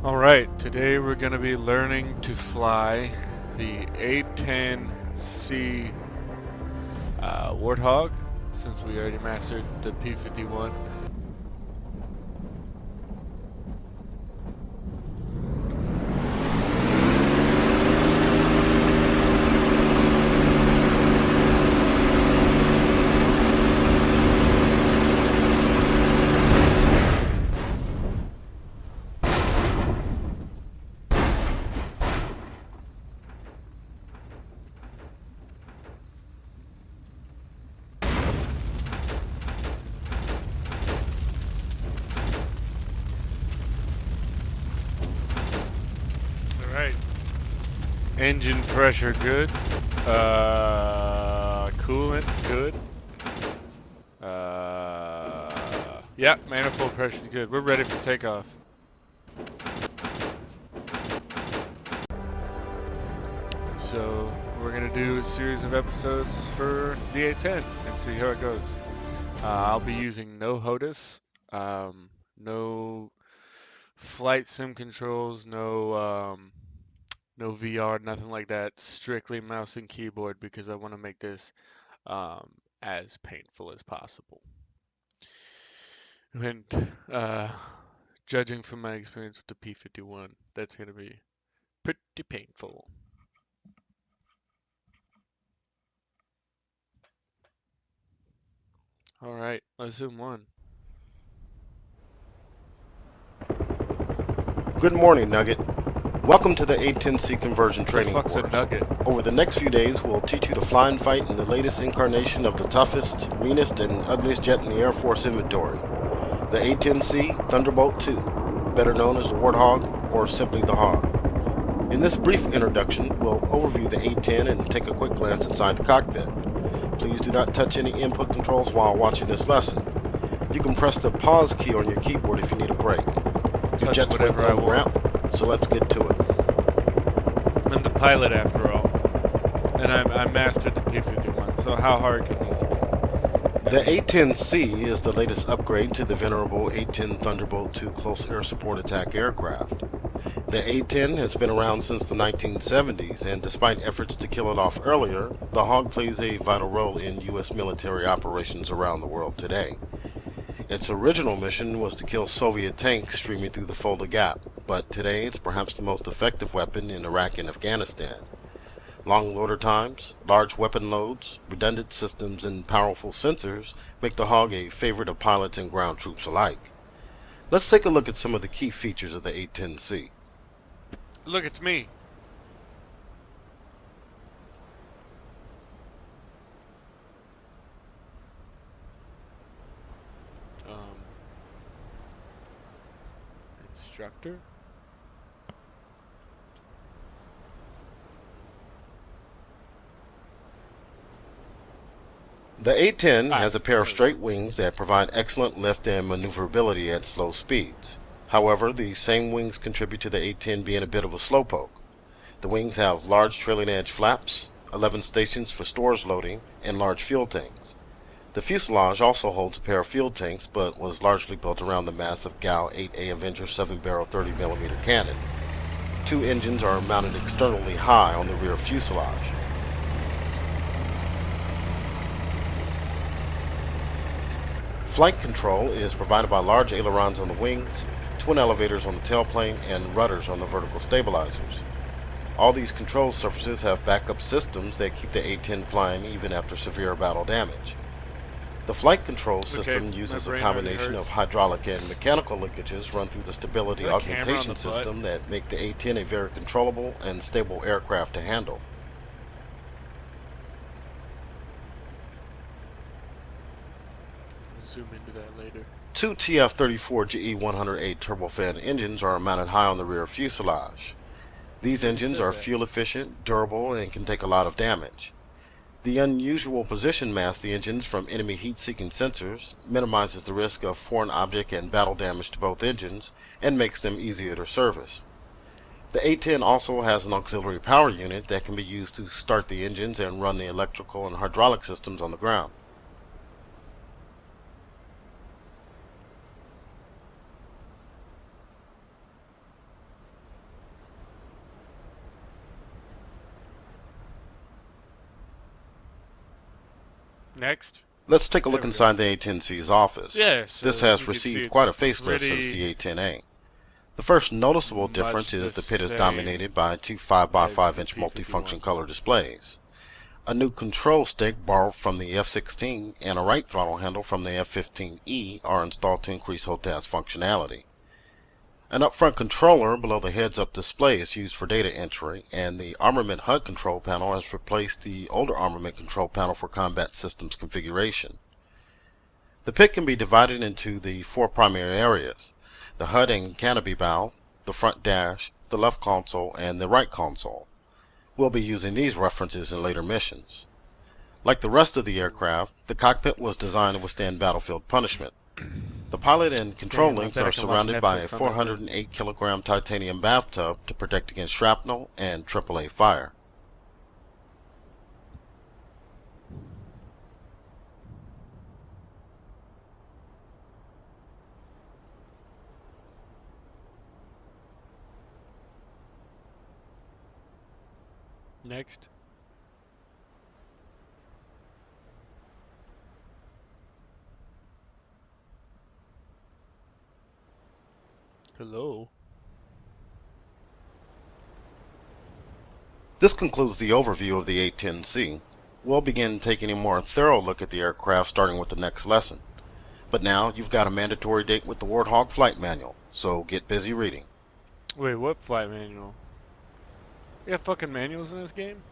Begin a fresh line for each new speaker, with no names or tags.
Alright, today we're going to be learning to fly the A-10C Warthog, since we already mastered the P-51. Alright, engine pressure good, coolant good, yeah, manifold pressure is good. We're ready for takeoff. So we're going to do a series of episodes for the A-10 and see how it goes. I'll be using no HOTAS, no flight sim controls, no VR, nothing like that. Strictly mouse and keyboard because I want to make this as painful as possible. And judging from my experience with the P-51, that's going to be pretty painful. All right, let's zoom one.
Good morning, Nugget. Welcome to the A-10C conversion training
What the fuck's
course.
a nugget?
Over the next few days, we'll teach you to fly and fight in the latest incarnation of the toughest, meanest, and ugliest jet in the Air Force inventory, the A-10C Thunderbolt II, better known as the Warthog or simply the Hog. In this brief introduction, we'll overview the A-10 and take a quick glance inside the cockpit. Please do not touch any input controls while watching this lesson. You can press the pause key on your keyboard if you need a break. Your jet's
whatever
waiting
I
on the
want.
ramp, so let's get to it.
I'm the pilot after all, and I mastered the P-51. So how hard can this be?
The A-10C is the latest upgrade to the venerable A-10 Thunderbolt II close air support attack aircraft. The A-10 has been around since the 1970s, and despite efforts to kill it off earlier, the Hog plays a vital role in U.S. military operations around the world today. Its original mission was to kill Soviet tanks streaming through the Fulda Gap, but today it's perhaps the most effective weapon in Iraq and Afghanistan. Long loader times, large weapon loads, redundant systems, and powerful sensors make the Hog a favorite of pilots and ground troops alike. Let's take a look at some of the key features of the A-10C.
Look, it's me. Instructor?
The A-10 has a pair of straight wings that provide excellent lift and maneuverability at slow speeds. However, these same wings contribute to the A-10 being a bit of a slowpoke. The wings have large trailing edge flaps, 11 stations for stores loading, and large fuel tanks. The fuselage also holds a pair of fuel tanks, but was largely built around the massive GAU 8A Avenger 7-barrel 30mm cannon. Two engines are mounted externally high on the rear fuselage. Flight control is provided by large ailerons on the wings, twin elevators on the tailplane, and rudders on the vertical stabilizers. All these control surfaces have backup systems that keep the A-10 flying even after severe battle damage. The flight control system uses a combination of hydraulic and mechanical linkages run through the stability augmentation system that make the A-10 a very controllable and stable aircraft to handle.
Zoom into that later.
Two TF-34 GE-100A turbofan engines are mounted high on the rear fuselage. These engines are fuel efficient, durable, and can take a lot of damage. The unusual position masks the engines from enemy heat-seeking sensors, minimizes the risk of foreign object and battle damage to both engines, and makes them easier to service. The A-10 also has an auxiliary power unit that can be used to start the engines and run the electrical and hydraulic systems on the ground.
Next.
Let's take a
There
look
we go.
inside the A-10C's office.
Yeah,
This
so
has
you can see
received
it's
quite a facelift since
pretty
the A-10A. The first noticeable
much
difference
the
is the pit is
same
dominated by two 5x5
as the
inch multifunction
P-51.
color displays. A new control stick borrowed from the F-16 and a right throttle handle from the F-15E are installed to increase HOTAS functionality. An upfront controller below the heads-up display is used for data entry, and the Armament HUD control panel has replaced the older Armament control panel for combat systems configuration. The pit can be divided into the four primary areas: the HUD and canopy valve, the front dash, the left console, and the right console. We'll be using these references in later missions. Like the rest of the aircraft, the cockpit was designed to withstand battlefield punishment. The pilot and control
Damn, I
links
bet I
are
can watch
surrounded by a
Netflix on that thing.
408 kilogram titanium bathtub to protect against shrapnel and AAA fire.
Next. Hello.
This concludes the overview of the A-10C. We'll begin taking a more thorough look at the aircraft starting with the next lesson. But now you've got a mandatory date with the Warthog flight manual, so get busy reading.
Wait, what flight manual? You have fucking manuals in this game?